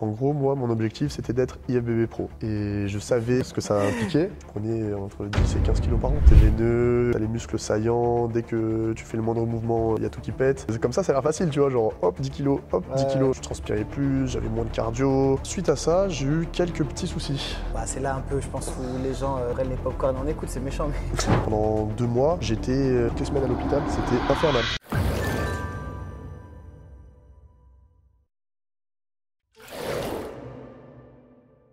En gros, moi, mon objectif, c'était d'être IFBB Pro. Et je savais ce que ça impliquait. Je prenais entre 10 et 15 kilos par an. T'es veineux, t'as les muscles saillants, dès que tu fais le moindre mouvement, il y a tout qui pète. Comme ça a l'air facile, tu vois, genre hop, 10 kilos, hop, 10 kilos. Je transpirais plus, j'avais moins de cardio. Suite à ça, j'ai eu quelques petits soucis. Bah, c'est là un peu, je pense, où les gens prennent les pop-corn. On écoute, c'est méchant, mais... Pendant 2 mois, j'étais quelques semaines à l'hôpital, c'était infernal.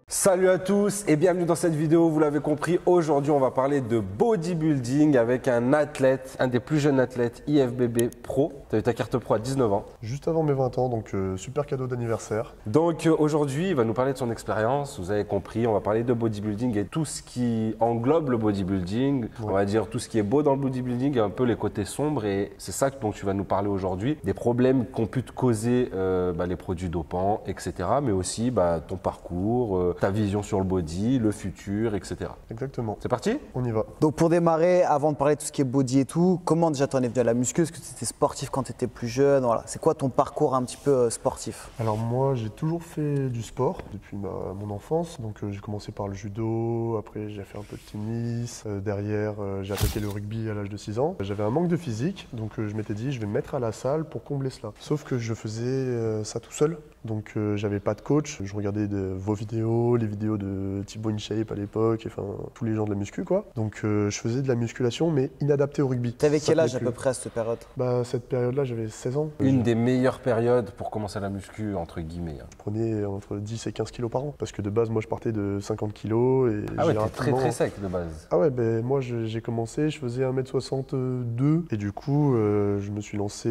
Salut à tous et bienvenue dans cette vidéo. Vous l'avez compris, aujourd'hui on va parler de bodybuilding avec un athlète, un des plus jeunes athlètes IFBB Pro. Tu as eu ta carte pro à 19 ans. Juste avant mes 20 ans, donc super cadeau d'anniversaire. Donc aujourd'hui il va nous parler de son expérience. Vous avez compris, on va parler de bodybuilding et tout ce qui englobe le bodybuilding. Ouais. On va dire tout ce qui est beau dans le bodybuilding et un peu les côtés sombres. Et c'est ça dont tu vas nous parler aujourd'hui. Des problèmes qu'ont pu te causer les produits dopants, etc. Mais aussi ton parcours, ta vision sur le body, le futur, etc. Exactement. C'est parti? On y va. Donc pour démarrer, avant de parler de tout ce qui est body et tout, comment déjà t'en es venu à la muscu? Est-ce que tu étais sportif quand tu étais plus jeune? Voilà. C'est quoi ton parcours un petit peu sportif? Alors moi, j'ai toujours fait du sport depuis mon enfance. Donc j'ai commencé par le judo, après j'ai fait un peu de tennis. Derrière, j'ai attaqué le rugby à l'âge de 6 ans. J'avais un manque de physique, donc je m'étais dit je vais me mettre à la salle pour combler cela. Sauf que je faisais ça tout seul. Donc j'avais pas de coach, je regardais vos vidéos, les vidéos de Thibaut InShape à l'époque, enfin tous les gens de la muscu quoi. Donc je faisais de la musculation mais inadaptée au rugby. T'avais quel âge à peu près à cette période? Cette période-là j'avais 16 ans. Une des meilleures périodes pour commencer la muscu entre guillemets. Je prenais entre 10 et 15 kilos par an parce que de base moi je partais de 50 kilos et ah ouais, t'es très sec de base. Ah ouais, moi j'ai commencé, je faisais 1m62 et du coup je me suis lancé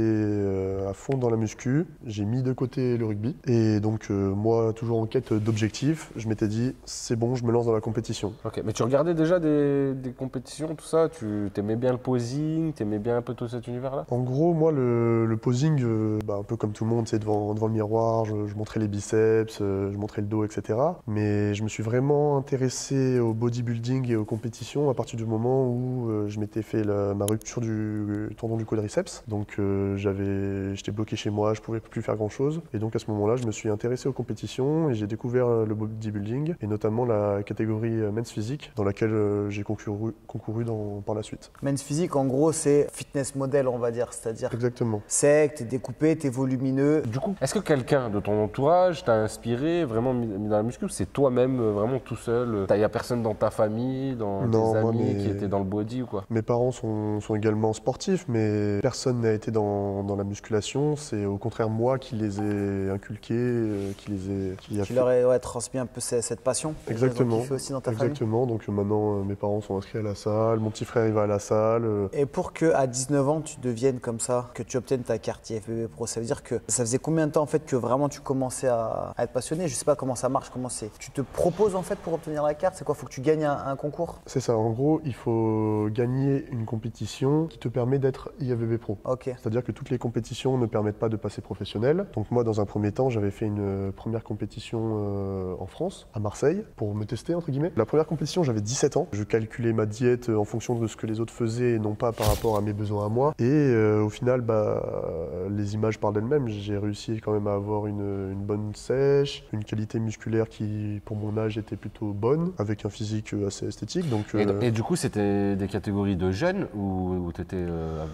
à fond dans la muscu. J'ai mis de côté le rugby. Et donc moi, toujours en quête d'objectifs, je m'étais dit, c'est bon, je me lance dans la compétition. Ok, mais tu regardais déjà des compétitions, tout ça? Tu t'aimais bien le posing? T'aimais bien un peu tout cet univers-là? En gros, moi, le posing, un peu comme tout le monde, c'est devant le miroir, je montrais les biceps, je montrais le dos, etc. Mais je me suis vraiment intéressé au bodybuilding et aux compétitions à partir du moment où je m'étais fait ma rupture du tendon du quadriceps. Donc j'étais bloqué chez moi, je pouvais plus faire grand-chose. Et donc à ce moment-là, je me suis intéressé aux compétitions et j'ai découvert le bodybuilding et notamment la catégorie men's physique dans laquelle j'ai concouru par la suite. Men's physique, en gros, c'est fitness model, on va dire, c'est-à-dire exactement. Sec, t'es découpé, t'es volumineux. Du coup, est-ce que quelqu'un de ton entourage t'a inspiré, vraiment mis dans la muscu? C'est toi-même, vraiment tout seul? Il n'y a personne dans ta famille, dans tes amis qui étaient dans le body ou quoi? Mes parents sont également sportifs, mais personne n'a été dans la musculation. C'est au contraire moi qui les ai inculqués. Tu leur as transmis un peu cette passion. Exactement. Qui fait aussi dans ta Exactement. famille. Donc maintenant, mes parents sont inscrits à la salle, mon petit frère il va à la salle. Et pour qu'à 19 ans, tu deviennes comme ça, que tu obtiennes ta carte IFBB Pro, ça veut dire que ça faisait combien de temps en fait que vraiment tu commençais à être passionné? Je sais pas comment ça marche, Tu te proposes en fait pour obtenir la carte? C'est quoi? Faut que tu gagnes un concours? C'est ça. En gros, il faut gagner une compétition qui te permet d'être IFBB Pro. Ok. C'est-à-dire que toutes les compétitions ne permettent pas de passer professionnel. Donc moi, dans un premier temps, j'avais fait une première compétition en France, à Marseille, pour me tester entre guillemets. La première compétition, j'avais 17 ans. Je calculais ma diète en fonction de ce que les autres faisaient et non pas par rapport à mes besoins à moi. Et au final, les images parlent d'elles-mêmes. J'ai réussi quand même à avoir une bonne sèche, une qualité musculaire qui, pour mon âge, était plutôt bonne, avec un physique assez esthétique. Donc, et du coup, c'était des catégories de jeunes ou tu étais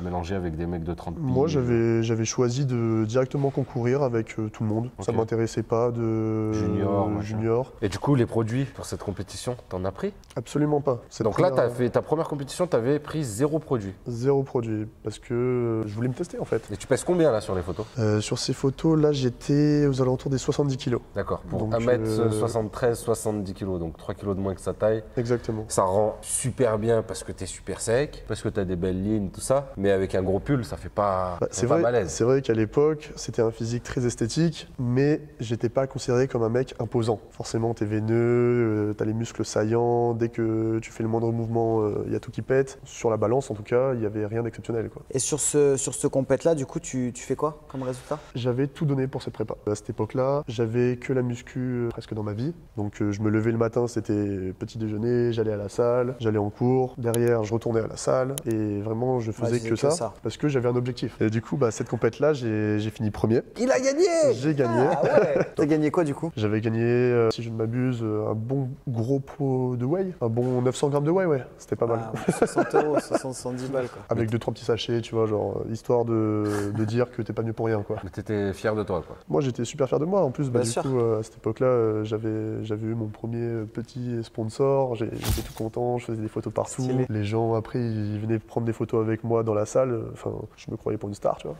mélangé avec des mecs de 30 piges? Moi, j'avais choisi de directement concourir avec tout le monde. Okay. Ça ne m'intéressait pas de junior. Et du coup, les produits pour cette compétition, t'en as pris? Absolument pas. Donc là, tu as fait ta première compétition, tu avais pris 0 produit? 0 produit, parce que je voulais me tester en fait. Et tu pèses combien là sur les photos? Sur ces photos, là, j'étais aux alentours des 70 kilos. D'accord, pour 1m73, 70 kilos, donc 3 kilos de moins que sa taille. Exactement. Ça rend super bien parce que tu es super sec, parce que tu as des belles lignes, tout ça, mais avec un gros pull, ça fait pas, malaise. C'est vrai qu'à l'époque, c'était un physique très esthétique, mais j'étais pas considéré comme un mec imposant. Forcément, t'es veineux, t'as les muscles saillants, dès que tu fais le moindre mouvement, il y a tout qui pète. Sur la balance, en tout cas, il n'y avait rien d'exceptionnel, quoi. Et sur ce compète-là, du coup, tu fais quoi comme résultat? J'avais tout donné pour cette prépa. À cette époque-là, j'avais que la muscu presque dans ma vie. Donc je me levais le matin, c'était petit déjeuner, j'allais à la salle, j'allais en cours. Derrière, je retournais à la salle et vraiment, je faisais que ça parce que j'avais un objectif. Et du coup, cette compète-là, j'ai fini premier. Il a gagné! J'ai gagné. Ah ouais. T'as gagné quoi du coup? J'avais gagné, si je ne m'abuse, un bon gros pot de whey, un bon 900 grammes de whey, ouais, c'était pas mal. 60 €, 70 balles quoi. Avec 2-3 petits sachets, tu vois, genre, histoire de dire que t'es pas venu pour rien, quoi. Mais t'étais fier de toi, quoi. Moi, j'étais super fier de moi. En plus, Bien du sûr. coup, à cette époque-là, j'avais eu mon premier petit sponsor. J'étais tout content, je faisais des photos partout. Stylé. Les gens, après, ils venaient prendre des photos avec moi dans la salle. Enfin, je me croyais pour une star, tu vois.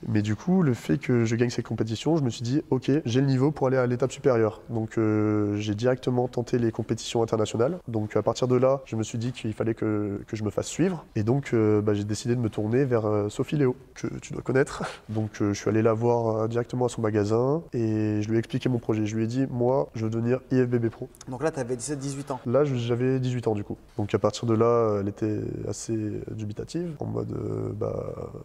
Mais du coup, le fait que je gagne cette compétition, je me suis dit, ok, j'ai le niveau pour aller à l'étape supérieure. Donc, j'ai directement tenté les compétitions internationales. Donc, à partir de là, je me suis dit qu'il fallait que je me fasse suivre. Et donc, j'ai décidé de me tourner vers Sophie Léo, que tu dois connaître. Donc, je suis allé la voir directement à son magasin et je lui ai expliqué mon projet. Je lui ai dit, moi, je veux devenir IFBB Pro. Donc là, t'avais 17-18 ans. Là, j'avais 18 ans du coup. Donc à partir de là, elle était assez dubitative, en mode,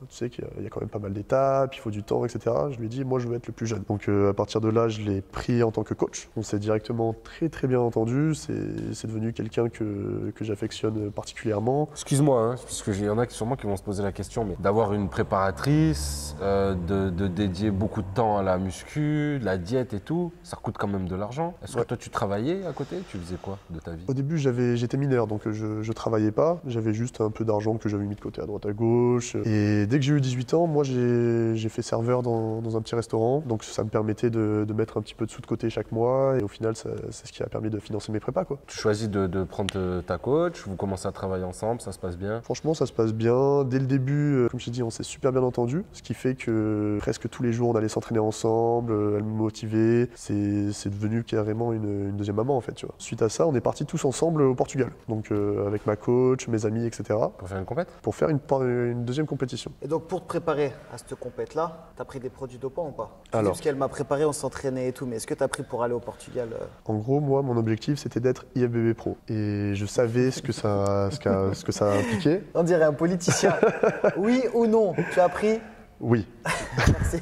tu sais qu'il y a quand même pas mal d'étapes, il faut du temps, etc. Je lui ai dit, moi, je veux être le plus jeune. Donc à partir de là, je l'ai pris en tant que coach. On s'est directement très bien entendu. C'est devenu quelqu'un que j'affectionne particulièrement. Excuse-moi, hein, parce qu'il y en a qui sûrement qui vont se poser la question, mais d'avoir une préparatrice, de dédier beaucoup de temps à la muscu, de la diète et tout, ça coûte quand même de l'argent. Est-ce que toi, tu travaillais à côté? Tu faisais quoi de ta vie? Au début, j'étais mineur, donc je travaillais pas. J'avais juste un peu d'argent que j'avais mis de côté à droite à gauche. Et dès que j'ai eu 18 ans, moi, j'ai fait serveur dans un petit restaurant. Donc ça me permettait de mettre un petit peu de sous de côté chaque mois. Et au final, c'est ce qui a permis de financer mes prépas, quoi. Tu choisis de prendre ta coach, vous commencez à travailler ensemble, ça se passe bien? Franchement, ça se passe bien. Dès le début, comme je t'ai dit, on s'est super bien entendu. Ce qui fait que presque tous les jours, on allait s'entraîner ensemble. Elle me motivait. C'est devenu carrément une deuxième maman, en fait, tu vois. Suite à ça, on est partis tous ensemble au Portugal. Donc avec ma coach, mes amis, etc. Pour faire une compète? Pour faire une deuxième compétition. Et donc pour te préparer à cette compète-là, t'as pris des produits dopants ou pas? Alors. Parce qu'elle m'a préparé, on s'entraînait et tout, mais est-ce que t'as pris pour aller au Portugal? En gros, moi, mon objectif, c'était d'être IFBB Pro. Et je savais ce que ça impliquait. On dirait un politicien. Oui ou non? Tu as pris? Oui. Merci.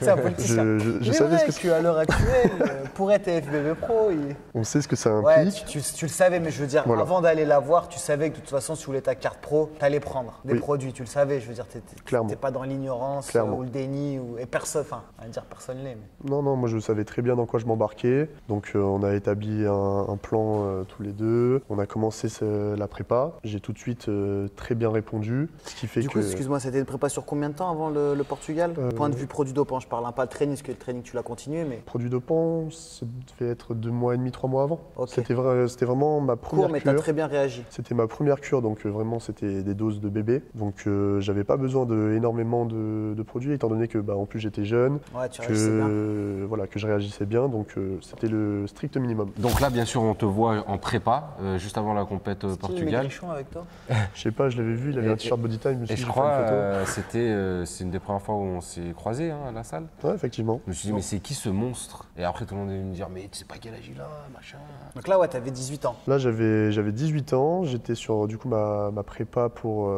C'est un politicien. Je savais ce que à l'heure actuelle, pour être FBB Pro, on sait ce que ça ouais, implique. tu le savais, mais je veux dire, Voilà. avant d'aller la voir, tu savais que de toute façon, si tu voulais ta carte pro, tu allais prendre des Oui. produits, tu le savais. Je veux dire, Clairement. t'es pas dans l'ignorance Clairement. ou le déni, et personne, enfin, on va dire personne l'est. Mais... Non, moi je savais très bien dans quoi je m'embarquais. Donc on a établi un plan tous les deux. On a commencé la prépa. J'ai tout de suite très bien répondu. Ce qui fait Du coup, excuse-moi, c'était une prépa sur combien de temps avant le Portugal? Point de vue produit dopant, je parle pas de training, parce que le training tu l'as continué, mais. Produit dopant, ça devait être 2 mois et demi, 3 mois avant. Ok. C'était vraiment ma première Court, mais t'as cure. très bien réagi. C'était ma première cure, donc vraiment c'était des doses de bébé. Donc j'avais pas besoin d'énormément de produits, étant donné que en plus j'étais jeune, Ouais, tu réagissais bien. que je réagissais bien, donc c'était le strict minimum. Donc là, bien sûr, on te voit en prépa, juste avant la compète Style Portugal. Maigrichon avec toi? Je sais pas, je l'avais vu, il avait un t-shirt body time, Et je crois, c'est une des premières fois où on s'est croisés à la salle. Ouais, effectivement. Je me suis dit, mais c'est qui ce monstre? Et après, tout le monde est venu me dire, mais tu sais pas quel âge il a, machin. Donc là, ouais, t'avais 18 ans. Là, j'avais 18 ans, j'étais sur du coup ma prépa pour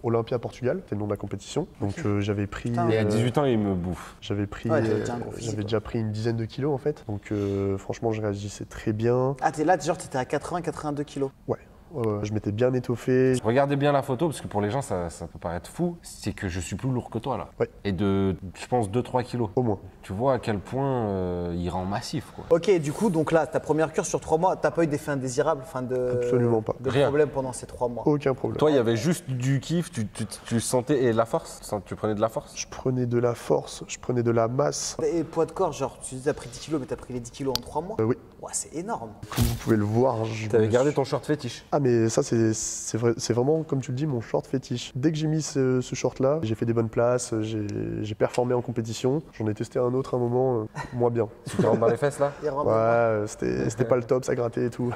Olympia Portugal, c'était le nom de la compétition. Donc j'avais pris. Putain. Et à 18 ans, il me bouffe. J'avais pris, Ouais, t'avais déjà un gros physique, j'avais quoi. déjà pris une dizaine de kilos en fait. Donc franchement, je réagissais très bien. Ah, t'es là, genre, t'étais à 80-82 kilos. Ouais. Je m'étais bien étoffé. Regardez bien la photo, parce que pour les gens, ça peut paraître fou. C'est que je suis plus lourd que toi, là. Ouais. Et de, je pense, 2-3 kilos. Au moins. Tu vois à quel point il rend massif, quoi. Ok, du coup, donc là, ta première cure sur 3 mois, t'as pas eu d'effet indésirable, Absolument pas. de Rien. problème pendant ces 3 mois. Aucun problème. Toi, il y avait juste du kiff, tu sentais, et la force, tu prenais de la force. Je prenais de la force, je prenais de la masse. Et poids de corps, genre, tu dis t'as pris 10 kilos, mais t'as pris les 10 kilos en 3 mois? Oui. Ouais, c'est énorme. Comme vous pouvez le voir, T'avais gardé ton short fétiche. Ah mais ça c'est vraiment comme tu le dis mon short fétiche. Dès que j'ai mis ce short là, j'ai fait des bonnes places, j'ai performé en compétition. J'en ai testé un autre à un moment, moins bien. Tu te rentres dans les fesses, là? Il rentre Ouais, c'était pas le top, ça grattait et tout.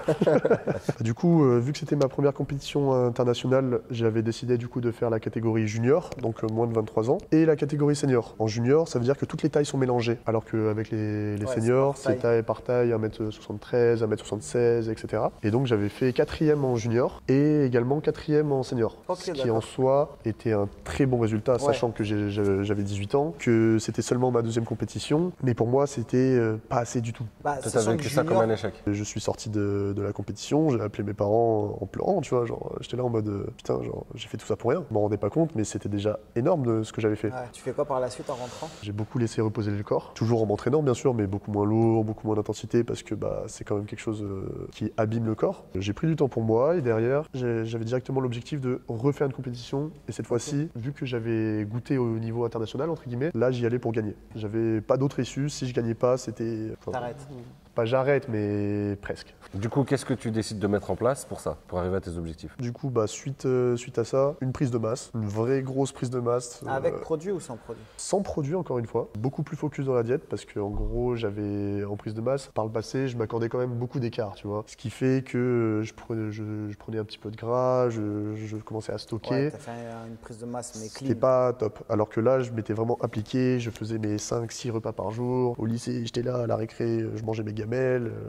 Du coup, vu que c'était ma première compétition internationale, j'avais décidé du coup de faire la catégorie junior, donc moins de 23 ans, et la catégorie senior. En junior, ça veut dire que toutes les tailles sont mélangées, alors qu'avec les Ouais, seniors, c'est par c'est taille par taille, 1m73, 1m76, etc. Et donc j'avais fait 4e en junior et également 4e en senior. Ok, ce qui d'accord. en soi était un très bon résultat, sachant que j'avais 18 ans, que c'était seulement ma 2e compétition. Mais pour moi, c'était pas assez du tout. Bah, Toi, sachant t'avais que vécu ça comme junior, un échec. Je suis sorti de la compétition, j'ai appelé mes parents en pleurant, tu vois, genre j'étais là en mode putain, genre j'ai fait tout ça pour rien. Je m'en rendais pas compte, mais c'était déjà énorme de ce que j'avais fait. ouais, tu fais quoi par la suite en rentrant? J'ai beaucoup laissé reposer le corps, toujours en m'entraînant bien sûr, mais beaucoup moins lourd, beaucoup moins d'intensité parce que bah, c'est quand même quelque chose qui abîme le corps. J'ai pris du temps pour moi et derrière, j'avais directement l'objectif de refaire une compétition et cette fois-ci, vu que j'avais goûté au niveau international, entre guillemets, là j'y allais pour gagner. J'avais pas d'autre issue, si je gagnais pas, c'était... T'arrêtes. Pas j'arrête, mais presque. Du coup, qu'est-ce que tu décides de mettre en place pour ça, pour arriver à tes objectifs? Du coup, bah, suite à ça, une prise de masse, une vraie grosse prise de masse. Avec produit ou sans produit? Sans produit, encore une fois. Beaucoup plus focus dans la diète parce qu'en gros, j'avais en prise de masse, par le passé, je m'accordais quand même beaucoup d'écart, tu vois. Ce qui fait que je prenais un petit peu de gras, je commençais à stocker. Ouais, t'as fait une prise de masse, mais C'était clean. pas top. Alors que là, je m'étais vraiment appliqué, je faisais mes 5-6 repas par jour. Au lycée, j'étais là, à la récré, je mangeais mes gamelles.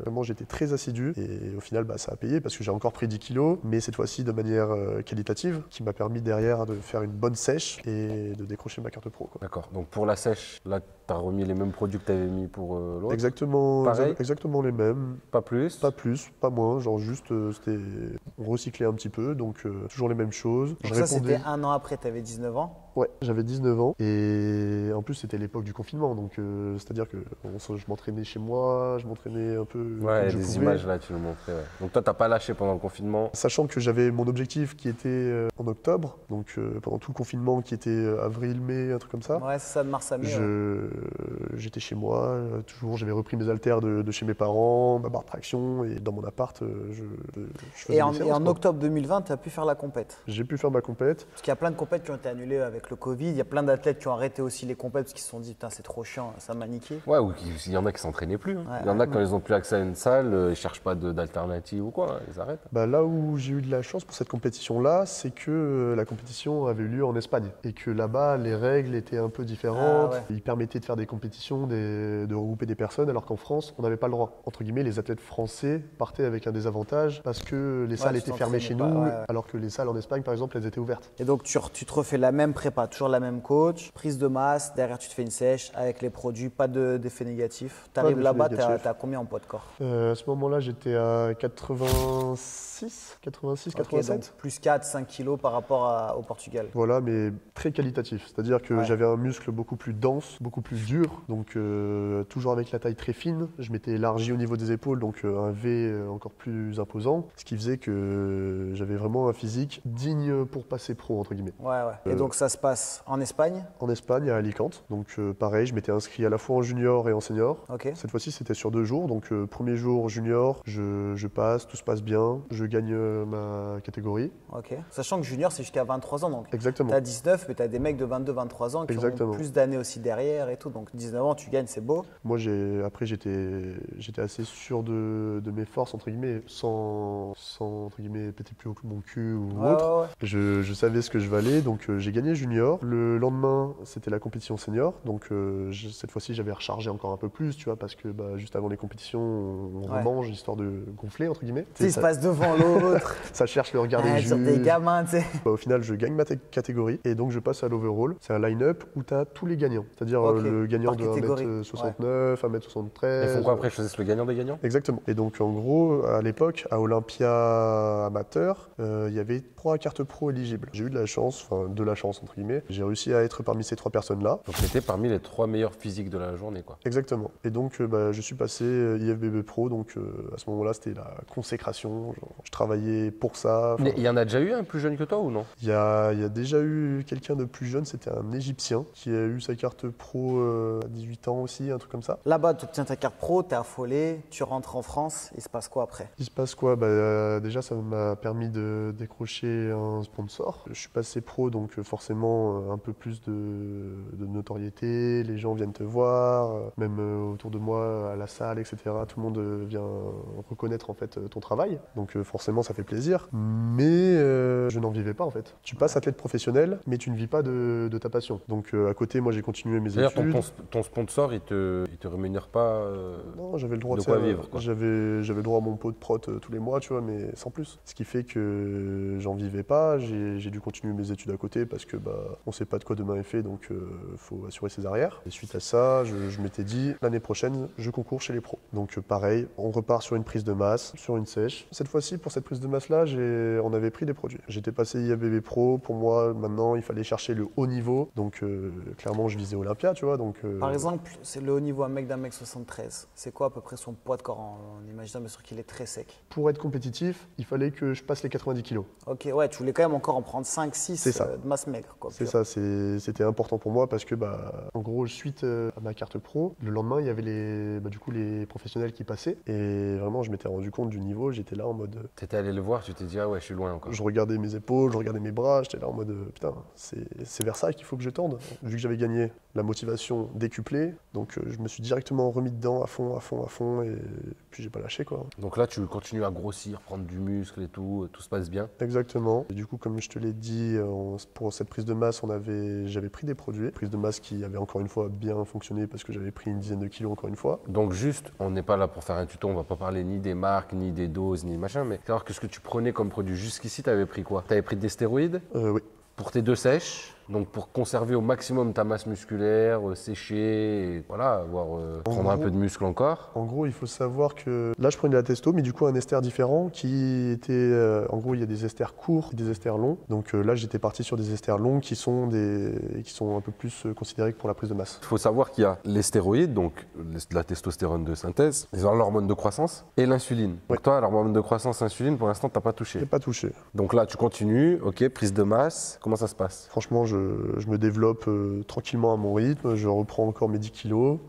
Vraiment, j'étais très assidu. Et au final, bah, ça a payé parce que j'ai encore pris 10 kilos, mais cette fois-ci de manière qualitative, qui m'a permis derrière de faire une bonne sèche et de décrocher ma carte pro, quoi. D'accord. Donc pour la sèche, là, tu as remis les mêmes produits que tu avais mis pour l'autre? Exactement, Pareil. exactement les mêmes. Pas plus? Pas plus, pas moins, genre juste c'était on recyclait un petit peu, donc toujours les mêmes choses. Donc ça, c'était un an après, t'avais 19 ans. Ouais, j'avais 19 ans et en plus c'était l'époque du confinement, donc c'est-à-dire que je m'entraînais chez moi, je m'entraînais un peu Ouais, comme il y a je des pouvais. images là, tu nous montrais. Ouais. Donc toi, t'as pas lâché pendant le confinement? Sachant que j'avais mon objectif qui était en octobre, donc pendant tout le confinement qui était avril, mai, un truc comme ça. Ouais, c'est ça, de mars à mai. ouais. J'étais chez moi, toujours j'avais repris mes haltères de chez mes parents, ma barre de traction et dans mon appart je faisais Et en, des et séances, en quoi. octobre 2020, tu as pu faire la compète. J'ai pu faire ma compète. Parce qu'il y a plein de compètes qui ont été annulées avec le Covid. Il y a plein d'athlètes qui ont arrêté aussi les compètes parce qu'ils se sont dit, putain, c'est trop chiant, ça m'a niqué. Ouais, ou il y en a qui s'entraînaient plus. Hein. Ouais, Il y en a quand ils ont plus accès à une salle, ils cherchent pas d'alternative ou quoi, hein, ils arrêtent. Bah, là où j'ai eu de la chance pour cette compétition-là, c'est que la compétition avait eu lieu en Espagne et que là-bas, les règles étaient un peu différentes. Ah ouais. Ils permettaient de faire des compétitions, de regrouper des personnes, alors qu'en France, on n'avait pas le droit. Entre guillemets, les athlètes français partaient avec un désavantage parce que les salles tu étaient fermées chez nous, t'entraînais pas, ouais. alors que les salles en Espagne, par exemple, elles étaient ouvertes. Et donc, tu te refais la même prépa, toujours la même coach, prise de masse, derrière, tu te fais une sèche avec les produits, pas d'effet négatif. Tu arrives d'effet là-bas, négatif. t'as combien en poids de corps? À ce moment-là, j'étais à 86, Ok, 87. donc plus 4-5 kilos par rapport au Portugal. Voilà, mais très qualitatif. C'est-à-dire que Ouais. j'avais un muscle beaucoup plus dense, beaucoup plus dur, donc toujours avec la taille très fine. Je m'étais élargi au niveau des épaules, donc un V encore plus imposant, ce qui faisait que j'avais vraiment un physique digne pour passer pro, entre guillemets. Ouais, ouais. Et donc, ça se passe en Espagne. En Espagne, à Alicante. Donc pareil, je m'étais inscrit à la fois en junior et en senior. Ok. Cette fois-ci, c'était sur 2 jours. Donc premier jour junior, je passe, tout se passe bien, je gagne ma catégorie. Ok. Sachant que junior, c'est jusqu'à 23 ans. Donc, Exactement. tu as 19, mais tu as des mecs de 22-23 ans qui Exactement. ont plus d'années aussi derrière et tout. Donc, 19 ans, tu gagnes, c'est beau. Moi, après, j'étais assez sûr de mes forces, entre guillemets, sans entre guillemets, péter plus haut que mon cul ou Ouais, autre. ouais, ouais. Je savais ce que je valais, donc j'ai gagné junior. Le lendemain, c'était la compétition senior, donc cette fois-ci, j'avais rechargé encore un peu plus, tu vois, parce que bah, juste avant les compétitions, on Ouais. remange, histoire de gonfler, entre guillemets. Tu sais, il se Ça, passe devant l'autre. ça cherche le regard des Ouais, sur des juges. gamins, tu sais. Bah, au final, je gagne ma catégorie et donc je passe à l'overall. C'est un line-up où tu as tous les gagnants. C'est-à-dire Ok, le gagnant par de catégorie. 1m69, 1m73. Ils font quoi après? Ils choisissent le gagnant des gagnants? Exactement. Et donc en gros, à l'époque, à Olympia amateur, il y avait 3 cartes pro éligibles. J'ai eu de la chance, enfin de la chance entre guillemets. J'ai réussi à être parmi ces 3 personnes-là. Donc t'étais parmi les 3 meilleurs physiques de la journée, quoi. Exactement. Et donc bah, je suis passé IFBB Pro, donc à ce moment-là c'était la consécration. Genre, je travaillais pour ça. Enfin, Mais il y en a déjà eu un plus jeune que toi ou non? il y a déjà eu quelqu'un de plus jeune, c'était un Égyptien qui a eu sa carte pro à 18 ans aussi, un truc comme ça. Là-bas, tu obtiens ta carte pro, t'es affolé, tu rentres en France, il se passe quoi après? Il se passe quoi? Bah, déjà, ça m'a permis de décrocher un sponsor. Je suis passé pro, donc forcément, forcément un peu plus de notoriété, les gens viennent te voir, même autour de moi à la salle, etc. Tout le monde vient reconnaître en fait ton travail, donc forcément ça fait plaisir, mais je n'en vivais pas en fait. Tu passes athlète professionnel, mais tu ne vis pas de ta passion. Donc à côté, moi j'ai continué mes études. C'est-à-dire ton sponsor, il te rémunère pas Non, j'avais le droit de quoi vivre, quoi. J'avais le droit à mon pot de prot tous les mois, tu vois, mais sans plus. Ce qui fait que j'en vivais pas, j'ai dû continuer mes études à côté parce que on sait pas de quoi demain est fait, donc faut assurer ses arrières. Et suite à ça, je m'étais dit l'année prochaine, je concours chez les pros. Donc pareil, on repart sur une prise de masse, sur une sèche. Cette fois-ci, pour cette prise de masse-là, on avait pris des produits. J'étais passé IABB Pro. Pour moi, maintenant, il fallait chercher le haut niveau. Donc clairement, je visais Olympia, tu vois. Donc, Par exemple, c'est le haut niveau, un mec d'un mec 73. C'est quoi à peu près son poids de corps en imaginant bien sûr qu'il est très sec? Pour être compétitif, il fallait que je passe les 90 kilos. Ok, ouais, tu voulais quand même encore en prendre 5-6 de masse maigre, quoi. C'est ça, c'était important pour moi parce que, en gros, suite à ma carte pro, le lendemain, il y avait les professionnels qui passaient. Et vraiment, je m'étais rendu compte du niveau. J'étais là en mode. T'étais allé le voir, tu t'es dit, ah ouais, je suis loin encore. Je regardais mes épaules, je regardais mes bras, j'étais là en mode, putain, c'est vers ça qu'il faut que je tende. Vu que j'avais gagné, la motivation décuplée, donc je me suis directement remis dedans à fond, et puis j'ai pas lâché, quoi. Donc là, tu continues à grossir, prendre du muscle et tout se passe bien. Exactement. Et du coup, comme je te l'ai dit, pour cette prise de masse, j'avais pris des produits. Prise de masse qui avait encore une fois bien fonctionné parce que j'avais pris une dizaine de kilos encore une fois. Donc juste, on n'est pas là pour faire un tuto, on va pas parler ni des marques, ni des doses, ni machin, mais savoir que ce que tu prenais comme produit jusqu'ici, tu avais pris quoi? Tu avais pris des stéroïdes? Oui. Pour tes 2 sèches, donc pour conserver au maximum ta masse musculaire, sécher, et voilà, prendre un peu de muscle encore. En gros, il faut savoir que là, je prenais de la testo, mais du coup, un ester différent qui était. En gros, il y a des esters courts et des esters longs. Donc là, j'étais parti sur des esters longs qui sont un peu plus considérés que pour la prise de masse. Il faut savoir qu'il y a les stéroïdes, donc la testostérone de synthèse, l'hormone de croissance et l'insuline. Ouais. Donc toi, l'hormone de croissance, insuline, pour l'instant, tu n'as pas touché. J'ai pas touché. Donc là, tu continues, ok, prise de masse, comment ça se passe? Franchement, je me développe tranquillement à mon rythme, je reprends encore mes 10 kilos.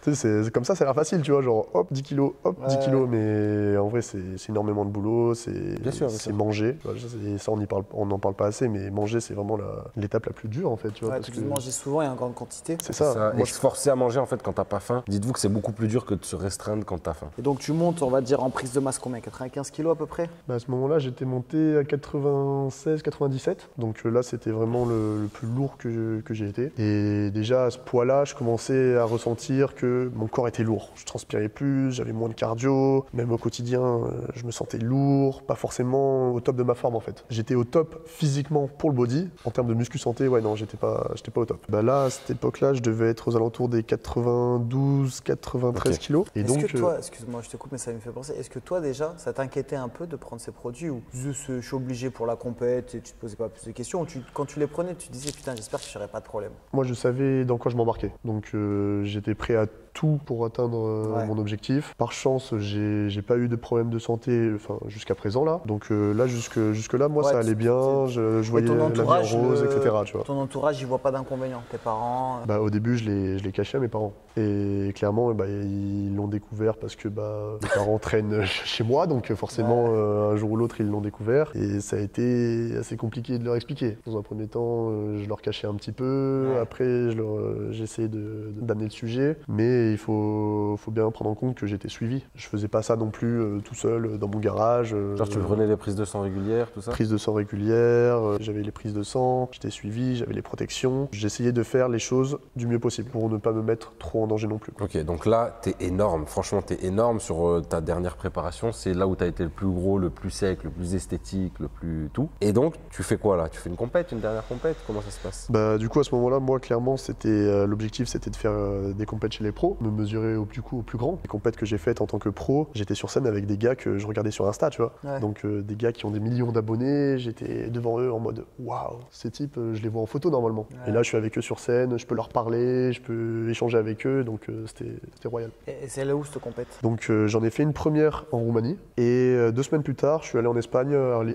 Tu sais, c'est comme ça a l'air facile, tu vois, genre hop, 10 kilos, hop, 10 kilos, mais en vrai, c'est énormément de boulot, c'est manger. Et ça, on n'en parle pas assez, mais manger, c'est vraiment l'étape la plus dure, en fait. Tu vois, parce que manger souvent et en grande quantité. C'est ça. Et se forcer à manger, en fait, quand t'as pas faim, dites-vous que c'est beaucoup plus dur que de se restreindre quand t'as faim. Et donc, tu montes, on va dire, en prise de masse combien? 95 kilos à peu près? À ce moment-là, j'étais monté à 96, 97. Donc là, c'était vraiment le plus lourd que j'ai été. Et déjà, à ce poids-là, je commençais à ressentir que mon corps était lourd. Je transpirais plus, j'avais moins de cardio. Même au quotidien, je me sentais lourd, pas forcément au top de ma forme en fait. J'étais au top physiquement pour le body. En termes de muscu santé, ouais non, j'étais pas au top. Là, à cette époque-là, je devais être aux alentours des 92, 93 kilos. Et est-ce donc, que toi, excuse-moi, je te coupe, mais ça me fait penser, est-ce que toi déjà, ça t'inquiétait un peu de prendre ces produits ou je suis obligé pour la compète et tu te posais pas plus de questions, ou quand tu les prenais, tu te disais putain, j'espère que je n'aurai pas de problème? Moi, je savais dans quoi je m'embarquais. Donc, j'étais prêt à tout pour atteindre mon objectif. Par chance, j'ai pas eu de problème de santé jusqu'à présent là. Donc là, jusque là, moi, ça allait bien. Je voyais la vie en rose, etc. Tu vois. Ton entourage, il voit pas d'inconvénients. Tes parents Au début, je l'ai caché à mes parents. Et clairement, ils l'ont découvert parce que mes parents traînent chez moi. Donc forcément, un jour ou l'autre, ils l'ont découvert. Et ça a été assez compliqué de leur expliquer. Dans un premier temps, je leur cachais un petit peu. Après, j'essayais d'amener le sujet. Mais il faut bien prendre en compte que j'étais suivi. Je faisais pas ça non plus tout seul dans mon garage. Genre tu prenais des prises de sang régulières, tout ça? Prises de sang régulières, j'avais les prises de sang, j'étais suivi, j'avais les protections. J'essayais de faire les choses du mieux possible pour ne pas me mettre trop en danger non plus. Ok, donc là, t'es énorme. Franchement, t'es énorme sur ta dernière préparation. C'est là où t'as été le plus gros, le plus sec, le plus esthétique, le plus tout. Et donc, tu fais quoi là? Tu fais une dernière compète? Comment ça se passe? Du coup, à ce moment-là, moi, clairement, l'objectif, c'était de faire des compètes chez les pros, me mesurer au plus grand. Les compètes que j'ai faites en tant que pro, j'étais sur scène avec des gars que je regardais sur Insta, tu vois. Ouais. Donc des gars qui ont des millions d'abonnés, j'étais devant eux en mode waouh, ces types, je les vois en photo normalement. Ouais. Et là, je suis avec eux sur scène, je peux leur parler, je peux échanger avec eux eux, donc c'était royal. Et c'est là où cette compète? Donc j'en ai fait une première en Roumanie, et 2 semaines plus tard, je suis allé en Espagne,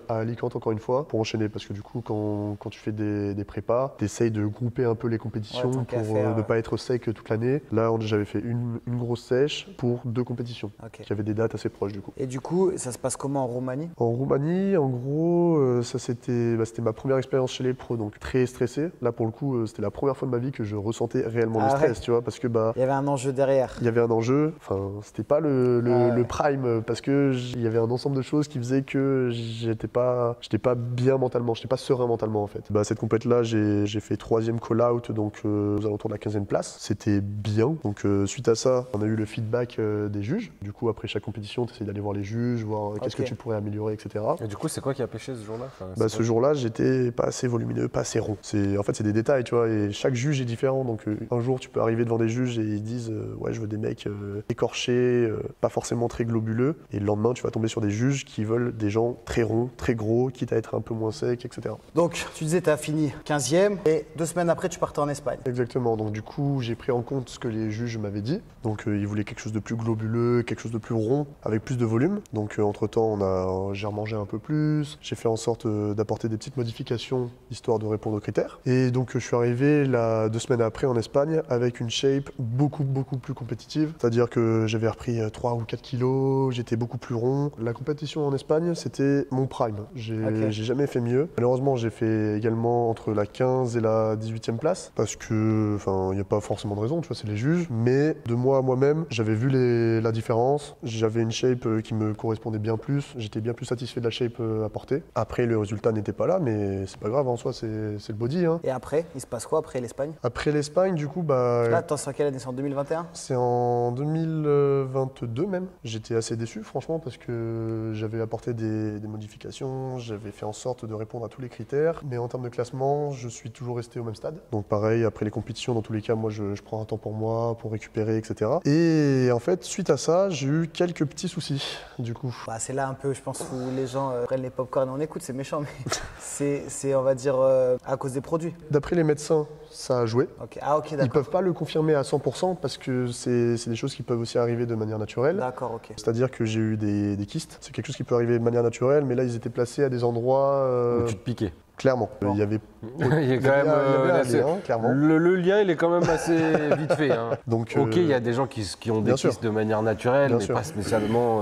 à Alicante encore une fois, pour enchaîner, parce que du coup, quand tu fais des prépas, tu essayes de grouper un peu les compétitions Ouais, tant qu'à pour faire, ne pas être sec toute l'année. Là, j'avais fait une grosse sèche pour 2 compétitions, Ok. qui avaient des dates assez proches du coup. Et du coup, ça se passe comment en Roumanie? En Roumanie, en gros, ça c'était ma première expérience chez les pros, donc très stressé. Là, pour le coup, c'était la première fois de ma vie que je ressentais réellement le Ah stress, ouais. tu vois, parce que Il y avait un enjeu derrière. il y avait un enjeu, enfin, c'était pas Ouais. le prime, parce que il y avait un ensemble de choses qui faisaient que j'étais pas bien mentalement, j'étais pas serein mentalement en fait. Cette compète-là, j'ai fait 3e call-out, donc aux alentours de la 15e place. C'était bien. Donc suite à ça, on a eu le feedback des juges. Du coup, après chaque compétition, tu essaies d'aller voir les juges, voir qu'est-ce que Ok. tu pourrais améliorer, etc. Et du coup, c'est quoi qui a pêché ce jour-là? Ce jour-là, j'étais pas assez volumineux, pas assez rond. En fait, c'est des détails, tu vois, et chaque juge est différent. Donc, un jour, tu peux arriver devant des juges et ils disent ouais, je veux des mecs écorchés, pas forcément très globuleux. Et le lendemain, tu vas tomber sur des juges qui veulent des gens très ronds, très gros, quitte à être un peu moins secs, etc. Donc, tu disais, tu as fini 15e et 2 semaines après, tu partais en Espagne. Exactement. Donc, du coup, j'ai pris en compte ce que les juges m'avaient dit. Donc, ils voulaient quelque chose de plus globuleux, quelque chose de plus rond, avec plus de volume. Donc, entre-temps, j'ai remangé un peu plus. J'ai fait en sorte d'apporter des petites modifications, histoire de répondre aux critères. Et donc, je suis arrivé 2 semaines après en Espagne avec une shape beaucoup plus compétitive. C'est-à-dire que j'avais repris 3 ou 4 kilos, j'étais beaucoup plus rond. La compétition en Espagne, c'était mon prime. J'ai jamais fait mieux. Malheureusement, j'ai fait également entre la 15 et la 18e place, parce que, il n'y a pas forcément de raison, tu vois, c'est les juges. Mais de moi-même, j'avais vu la différence. J'avais une shape qui me correspondait bien plus. J'étais bien plus satisfait de la shape apportée. Après, le résultat n'était pas là, mais c'est pas grave, en soi, c'est le body. Hein. Et après, il se passe quoi après l'Espagne? Après l'Espagne, du coup, Là, attends, c'est en quelle année? C'est en 2021? c'est en 2022 même. J'étais assez déçu, franchement, parce que j'avais apporté des modifications, j'avais fait en sorte de répondre à tous les critères. Mais en termes de classement, je suis toujours resté au même stade. Donc pareil, après les compétitions, dans tous les cas, moi, je prends un temps pour moi, pour récupérer, etc. Et en fait, suite à ça, j'ai eu quelques petits soucis, du coup. C'est là un peu, je pense, où les gens prennent les pop-corn et on écoute, c'est méchant, mais c'est, on va dire, à cause des produits. D'après les médecins, ça a joué. Ok, ah ok, Ils d'accord. peuvent pas le confirmer à 100% parce que c'est des choses qui peuvent aussi arriver de manière naturelle. D'accord, ok. C'est-à-dire que j'ai eu des kystes. C'est quelque chose qui peut arriver de manière naturelle, mais là, ils étaient placés à des endroits... Où tu te piquais. Clairement. Bon. Il y avait, Il y a quand il y même, avait un c'est- lien, clairement. le lien, il est quand même assez vite fait. Hein. Donc, Ok, il y a des gens qui ont des bien sûr. kystes de manière naturelle, Bien mais sûr. pas spécialement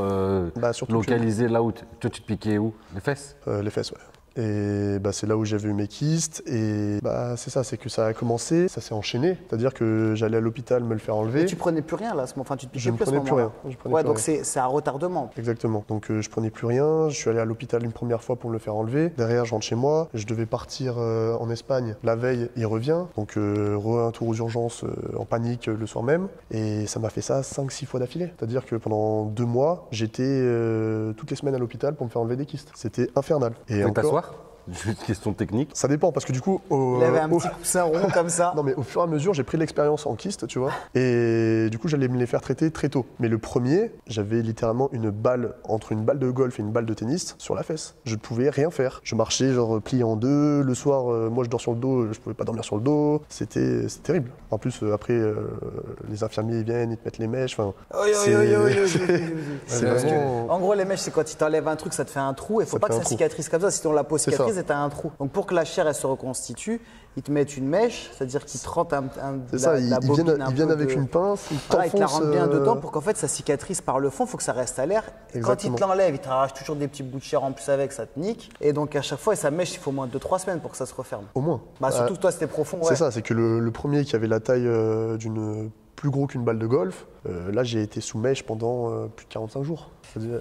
surtout localisés là où toi tu te piquais où? Les fesses? les fesses, ouais. Et c'est là où j'avais eu mes kystes. Et c'est ça, c'est que ça a commencé, ça s'est enchaîné. C'est-à-dire que j'allais à l'hôpital me le faire enlever. Et tu prenais plus rien là, enfin tu te piquais Je ne plus à ce prenais plus moment-là. rien. Je prenais Ouais, plus donc rien. c'est un retardement. Exactement. Donc je prenais plus rien. Je suis allé à l'hôpital une première fois pour me le faire enlever. Derrière, je rentre chez moi. Je devais partir en Espagne. La veille, il revient. Donc un tour aux urgences en panique le soir même. Et ça m'a fait ça 5-6 fois d'affilée. C'est-à-dire que pendant 2 mois, j'étais toutes les semaines à l'hôpital pour me faire enlever des kystes. C'était infernal. Et Et t'asseoir? Juste question technique. ça dépend parce que du coup, Il avait un petit coussin rond comme ça. non mais au fur et à mesure, j'ai pris de l'expérience en kyste, tu vois. Et du coup, j'allais me les faire traiter très tôt. Mais le premier, j'avais littéralement une balle entre une balle de golf et une balle de tennis sur la fesse. Je ne pouvais rien faire. Je marchais genre plié en deux. Le soir, moi je dors sur le dos, je pouvais pas dormir sur le dos. C'était terrible. En plus, après, les infirmiers ils viennent, ils te mettent les mèches. Enfin, c'est Parce que, vraiment. en gros, les mèches, c'est quand ils t'enlèvent un truc, ça te fait un trou. Et faut Ça pas te que fait ça un trou. cicatrise comme ça. Si on la peau C'est cicatrise, ça. et t'as un trou. Donc pour que la chair elle se reconstitue, ils te mettent une mèche, c'est-à-dire qu'ils te rentrent C'est ça, ils viennent avec une pince, ils Voilà, ils te la t'enfoncent, rentrent bien dedans pour qu'en fait ça cicatrise par le fond, il faut que ça reste à l'air. Et quand ils Exactement. te l'enlèvent, ils t'arrachent toujours des petits bouts de chair en plus avec, ça te nique. Et donc à chaque fois, ça mèche, il faut au moins 2-3 semaines pour que ça se referme. Au moins. Surtout toi, c'était profond. Ouais. C'est ça, c'est que le premier qui avait la taille d'une plus gros qu'une balle de golf, là j'ai été sous mèche pendant plus de 45 jours.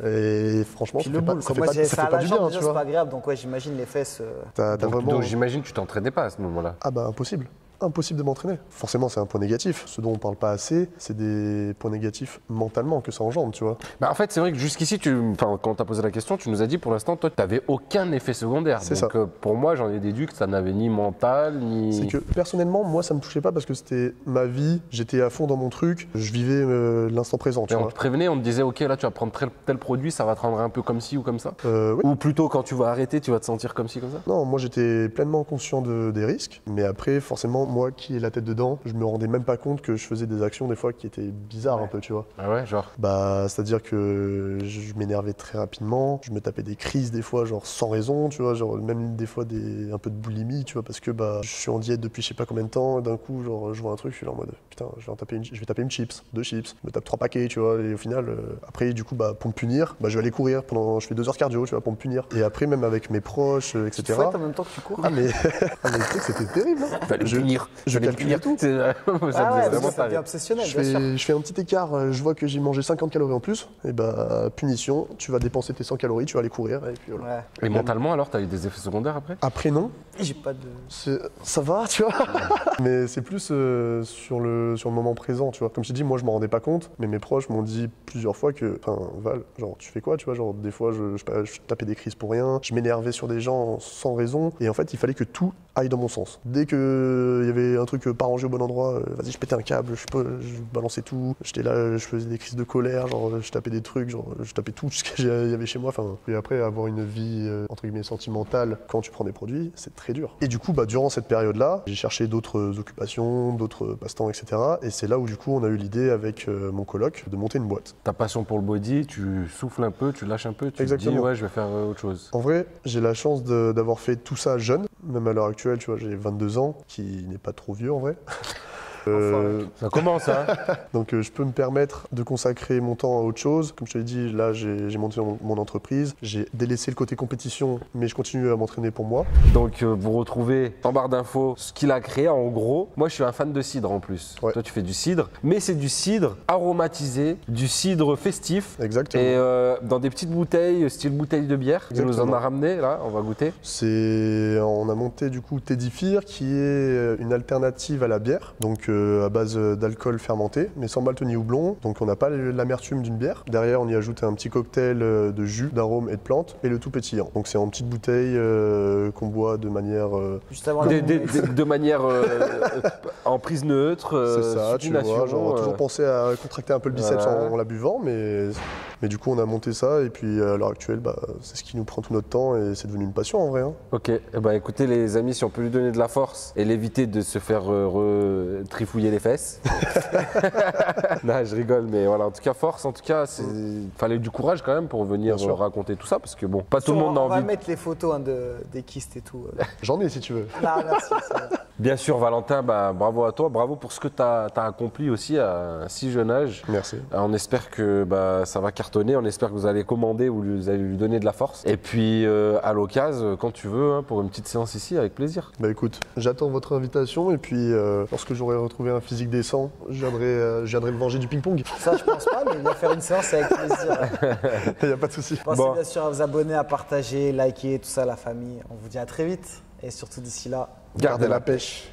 Et franchement, Puis ça le fait pas, boule, ça comme fait moi pas, j'avais ça fait fait à pas la du jambe, bien, déjà tu c'est vois. pas agréable. Donc ouais, j'imagine les fesses. T'as vraiment... Donc j'imagine que tu t'entraînais pas à ce moment-là. Ah impossible. Impossible de m'entraîner. Forcément, c'est un point négatif. Ce dont on parle pas assez, c'est des points négatifs mentalement que ça engendre, tu vois. En fait, c'est vrai que jusqu'ici, quand on t'a posé la question, tu nous as dit pour l'instant, toi, tu n'avais aucun effet secondaire. C'est Donc ça. pour moi, j'en ai déduit que ça n'avait ni mental, ni. C'est que personnellement, moi, ça me touchait pas parce que c'était ma vie. J'étais à fond dans mon truc. Je vivais l'instant présent, tu Et on vois. te prévenait, on te disait, ok, là, tu vas prendre tel produit, ça va te rendre un peu comme ci ou comme ça. Oui. Ou plutôt, quand tu vas arrêter, tu vas te sentir comme ci, comme ça. Non, moi j'étais pleinement conscient des risques, mais après, forcément, moi qui ai la tête dedans, je me rendais même pas compte que je faisais des actions des fois qui étaient bizarres un peu, tu vois. Ah ouais, genre. Bah, c'est-à-dire que je m'énervais très rapidement, je me tapais des crises des fois, genre sans raison, tu vois, genre même des fois un peu de boulimie, tu vois, parce que bah, je suis en diète depuis je sais pas combien de temps, et d'un coup, genre, je vois un truc, je suis là en mode, putain, je vais taper une chips, 2 chips, je me tape 3 paquets, tu vois, et au final, après, du coup, bah, pour me punir, bah, je vais aller courir je fais 2 heures cardio, tu vois, pour me punir. Et après, même avec mes proches, etc. Tu fouettes en même temps que tu cours. Ah, mais le truc, c'était terrible, hein. Fallait le punir. Je Fallait le calculais punir. tout. Ça Ah faisait ouais, vraiment ça ça. devient obsessionnel, Je bien sûr. fais, je fais un petit écart, je vois que j'ai mangé 50 calories en plus, et bah punition, tu vas dépenser tes 100 calories, tu vas aller courir, et puis voilà. Ouais. Et mentalement, alors, t'as eu des effets secondaires après? Après non, J'ai pas de. ça va, tu vois, mais c'est plus sur le moment présent, tu vois. Comme je t'ai dit, moi je m'en rendais pas compte, mais mes proches m'ont dit plusieurs fois que, enfin Val, genre tu fais quoi, tu vois, genre des fois je tapais des crises pour rien, je m'énervais sur des gens sans raison, et en fait il fallait que tout aille dans mon sens. Dès que il y avait un truc pas rangé au bon endroit, vas-y je pétais un câble, je balançais tout, j'étais là, je faisais des crises de colère, genre je tapais des trucs, genre je tapais tout ce qu'il y avait chez moi, enfin. Et après avoir une vie entre guillemets sentimentale quand tu prends des produits, c'est très dur. Et du coup bah durant cette période-là, j'ai cherché d'autres occupations, d'autres passe-temps, etc. Et c'est là où du coup on a eu l'idée avec mon coloc de monter une boîte. Ta passion pour le body, tu souffles un peu, tu lâches un peu, tu te dis Exactement. ouais, je vais faire autre chose. En vrai, j'ai la chance d'avoir fait tout ça jeune, même à l'heure actuelle, tu vois, j'ai 22 ans, qui n'est pas trop vieux en vrai. Ça commence, hein. Donc je peux me permettre de consacrer mon temps à autre chose. Comme je te l'ai dit, là j'ai monté mon entreprise, j'ai délaissé le côté compétition, mais je continue à m'entraîner pour moi. Donc vous retrouvez en barre d'infos ce qu'il a créé en gros. Moi je suis un fan de cidre en plus. Ouais. Toi tu fais du cidre, mais c'est du cidre aromatisé, du cidre festif. Exactement. Et dans des petites bouteilles, style bouteille de bière. Tu nous en Exactement. as ramené là, on va goûter. On a monté du coup Teddyfir qui est une alternative à la bière, donc à base d'alcool fermenté, mais sans malt ni houblon, donc on n'a pas l'amertume d'une bière. Derrière on y ajoute un petit cocktail de jus, d'arômes et de plantes, et le tout pétillant. Donc c'est en petite bouteille qu'on boit de manière... Juste avant De manière en prise neutre, c'est ça, tu vois, genre toujours penser à contracter un peu le biceps voilà. en la buvant, mais du coup on a monté ça, et puis à l'heure actuelle, bah, c'est ce qui nous prend tout notre temps, et c'est devenu une passion en vrai. Hein. Ok, eh ben, écoutez les amis, si on peut lui donner de la force et l'éviter de se faire trifouiller les fesses. Non, je rigole, mais voilà, en tout cas, force, en tout cas, fallait du courage quand même pour venir Bien sûr. raconter tout ça, parce que bon, pas tout le monde a On va envie. mettre les photos hein, des kystes et tout. J'en ai si tu veux. Non, merci. ça va. Bien sûr, Valentin, bah, bravo à toi, bravo pour ce que tu as accompli aussi à un si jeune âge. Merci. On espère que bah, ça va cartonner, on espère que vous allez commander ou vous allez lui donner de la force. Et puis, à l'occasion, quand tu veux, hein, pour une petite séance ici, avec plaisir. Bah écoute, j'attends votre invitation, et puis lorsque j'aurai retrouvé un physique décent, je viendrai me venger du ping-pong. Ça, je pense pas, mais on va faire une séance avec plaisir. Il n'y a pas de souci. Pensez Bon. bien sûr à vous abonner, à partager, liker, tout ça, la famille. On vous dit à très vite. Et surtout d'ici là, Gardez la pêche.